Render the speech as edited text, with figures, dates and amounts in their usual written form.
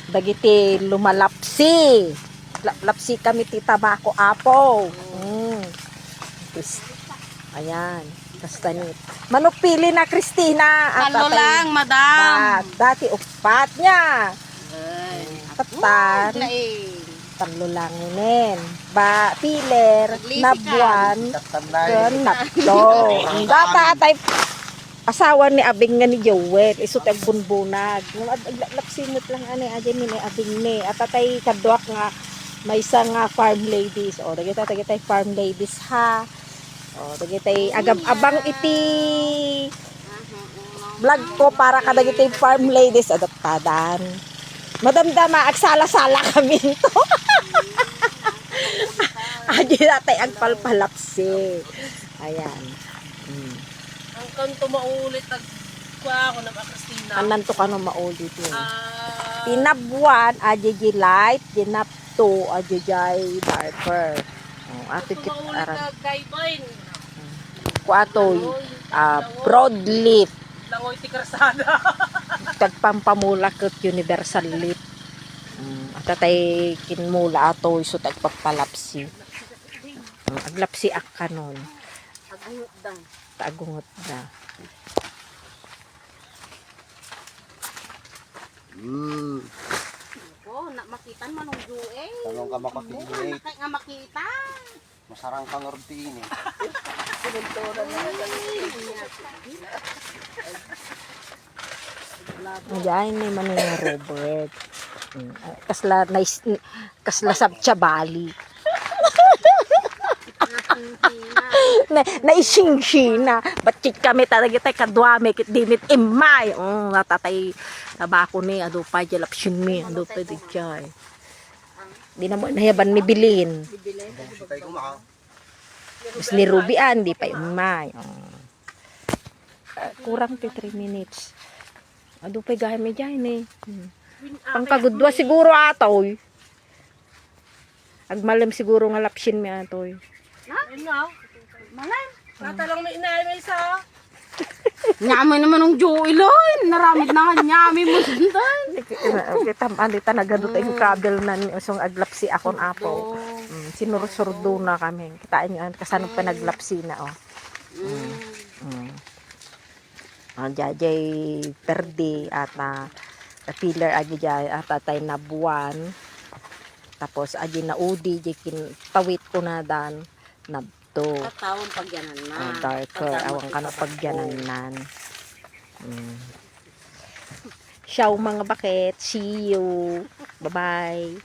Dagiti lumalapsi. Lapsi kami ti tabako apo. Ayan. Kastanit. Manok pili na Christina. Talo lang, madam. Dati upat niya. Tatan. Laing. Talo lang inin. Ba, piler, nabuan, ken natlo. Ang data tay asawa ni abing nga ni Joel, isut ag bunbunag. Lapsimot lang ani aja ni abing ni. At tay kadwak nga may isa nga farm ladies. O, dagiti farm ladies ha. O, dagiti agab-abang iti vlog ko para kadagiti farm ladies adaptadan. Madamdama, agsala-sala kami ito. Adi natay agpalpalapsi. Ayan. Ang kanto maulit nagkuha ako ng Christina. Kananto ka no maulit yun. Tinabuan, adi light, dinapto, adi darker. Ato kit Maulit aran. nagkaibain. Kuatoy, broadleaf. Langoy ti karsada. Tagpampamula ket universal leaf. At tay kinmula ato iso tagpapalapsi. Aglapsi ak kanon. Agungot daw. Tagungot na. Nak makitan manong jueng. Tanong ka makapili. Nakay nga makita. Masarang kang orti ini. Ayan ni man nga Robert. Kasla sabcha bali. Naising-sina. Ba't kami talaga tayo kadwame kit dinit imay. Natatay tabako ni adupay jalapsin mi. Adupay di chay. Di na mo nayaban ni Bilin. Sitay ko maka. Mas ni Rubian, di pa imay. Kurang ti 3 minutes. Adupay gahay may dyan eh. Pangkagudwa siguro atoy. Agmalam siguro nga lapsin mi atoy. Ayun nga. Malay. Natalang may inay may isa. Nyamay naman ng Joel. Naramid na nga nyamay mo sundan. Kita nagadot yung kabel na usong aglapsi akon apo. Sinursurdo na kami. Kitain nyo, kasanong pa naglapsi na Jajay perdi at pillar agi jay at atay na buwan. Tapos agi na udi jikin tawit ko na dan nabto. Katawon pagyanan na. Darker awang kano pagyanan nan. Ciao mga bakit. See you. Bye-bye.